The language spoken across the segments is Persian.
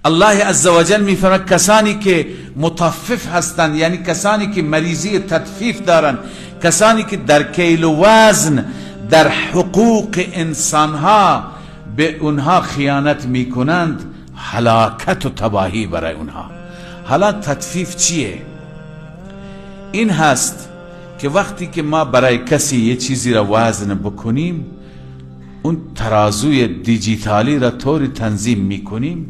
الله عزوجل میفرماید کسانی که مطفف هستند، یعنی کسانی که مریضی تطفیف دارند، کسانی که در کیل و وزن در حقوق انسانها به اونها خیانت میکنند، هلاکت و تباهی برای اونها. حالا تطفیف چیه؟ این هست که وقتی که ما برای کسی یه چیزی را وزن بکنیم، اون ترازوی دیجیتالی را طوری تنظیم میکنیم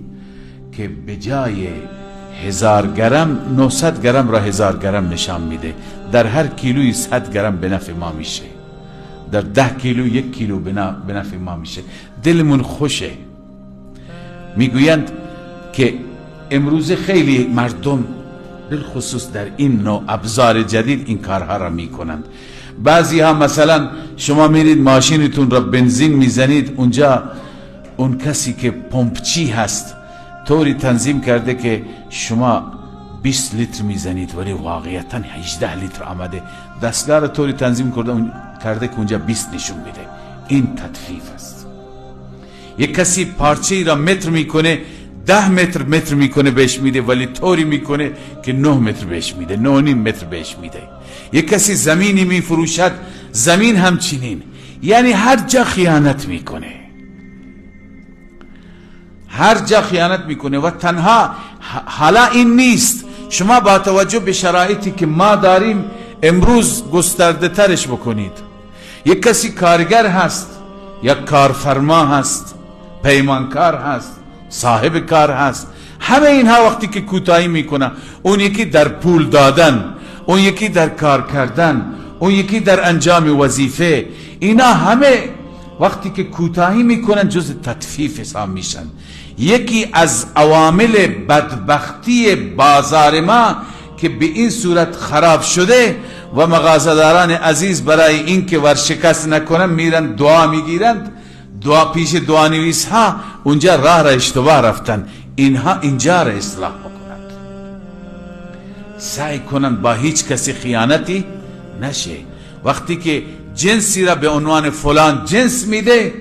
که به جای 1000 گرم 900 گرم را 1000 گرم نشان میده. در هر کیلوی 100 گرم به نفع ما میشه، در 10 کیلو 1 کیلو به نفع ما میشه. دلمون خوشه. میگویند که امروز خیلی مردم بالخصوص در این نوع ابزار جدید این کارها را میکنند. بعضی ها مثلا شما میرید ماشینتون را بنزین میزنید، اونجا اون کسی که پمپچی هست طوری تنظیم کرده که شما 20 لیتر میزنید ولی واقعیتا 18 لیتر آمده. دستگاه را طوری تنظیم کرده که اونجا 20 نشون میده. این تطفیف است. یک کسی پارچه را متر میکنه، 10 متر میکنه بهش میده، ولی طوری میکنه که 9 متر بهش میده، 9.5 متر بهش میده. یک کسی زمینی میفروشد، زمین همچنین. یعنی هر جا خیانت میکنه، هر جا خیانت میکنه. و تنها حالا این نیست، شما با توجه به شرایطی که ما داریم امروز گسترده ترش بکنید. یک کسی کارگر هست، یک کارفرما هست، پیمانکار هست، صاحب کار هست. همه اینها وقتی که کوتاهی میکنن، اون یکی در پول دادن، اون یکی در کار کردن، اون یکی در انجام وظیفه، اینا همه وقتی که کوتاهی میکنن جز تطفیف حساب میشن. یکی از عوامل بدبختی بازار ما که به این صورت خراب شده و مغازه‌داران عزیز برای این که ورشکست نکنن میرن دعا میگیرند، دعا پیش دعانویس ها، اونجا راه را اشتباه رفتن. اینها اینجا را اصلاح بکنند، سعی کنند با هیچ کسی خیانتی نشه. وقتی که جنسی را به عنوان فلان جنس میده،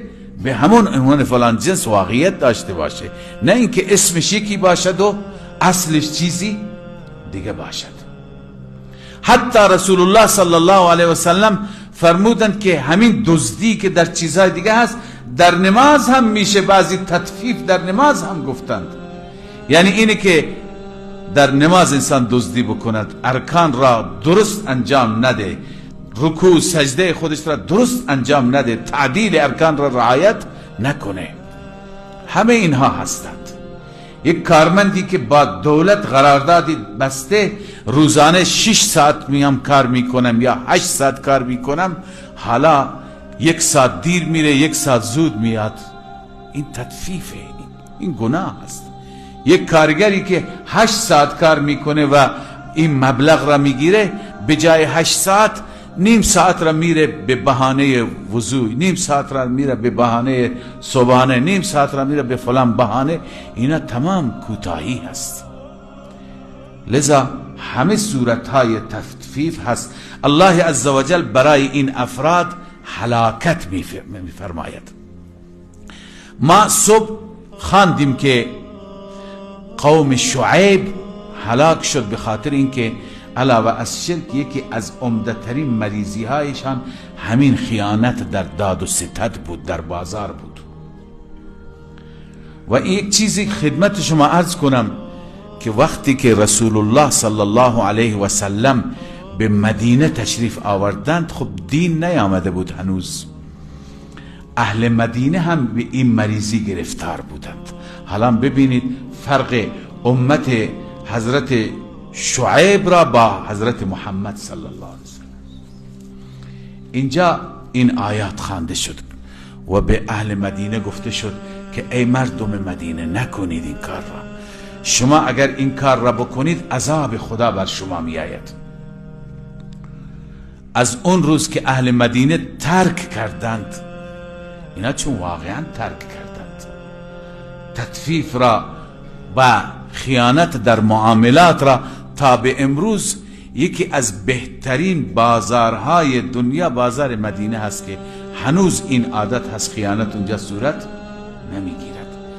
به همون عنوان فلان جنس واقعیت داشته باشه، نه اینکه اسمش یکی باشد و اصلش چیزی دیگه باشد. حتی رسول الله صلی الله علیه و سلم فرمودند که همین دزدی که در چیزهای دیگه هست در نماز هم میشه. بعضی تطفیف در نماز هم گفتند، یعنی اینه که در نماز انسان دزدی بکند، ارکان را درست انجام نده، رکوع سجده خودش را درست انجام نده، تعدیل ارکان را رعایت نکنه. همه اینها هستند. یک کارمندی که با دولت قراردادی بسته، روزانه 6 ساعت میام کار میکنم یا 8 ساعت کار میکنم، حالا 1 ساعت دیر میره، 1 ساعت زود میاد. این تطفیفه، این گناه است. یک کارگری که 8 ساعت کار میکنه و این مبلغ را میگیره، به جای 8 ساعت نیم ساعت را میره به بهانه وضوء، نیم ساعت را میره به بهانه صبحانه، نیم ساعت را میره به فلان بهانه. اینا تمام کوتاهی هست. لذا همه صورتهای تطفیف هست. الله عزوجل برای این افراد هلاکت میفرماید. ما صبح خواندیم که قوم شعیب هلاک شد به خاطر اینکه علاوه از شرک یکی از عمده‌ترین مریضی هایشان همین خیانت در داد و ستد بود، در بازار بود. و یک چیزی خدمت شما عرض کنم که وقتی که رسول الله صلی الله علیه و سلم به مدینه تشریف آوردند، خب دین نیامده بود هنوز. اهل مدینه هم به این مریضی گرفتار بودند. حالا ببینید فرق امت حضرت شعیب را با حضرت محمد صلی الله علیه وسلم. اینجا این آیات خوانده شد و به اهل مدینه گفته شد که ای مردم مدینه نکنید این کار را. شما اگر این کار را بکنید عذاب خدا بر شما می آید. از اون روز که اهل مدینه ترک کردند، اینا چون واقعا ترک کردند، تطفیف را و خیانت در معاملات را، تا به امروز یکی از بهترین بازارهای دنیا بازار مدینه هست که هنوز این عادت هست، خیانت اونجا صورت نمیگیره.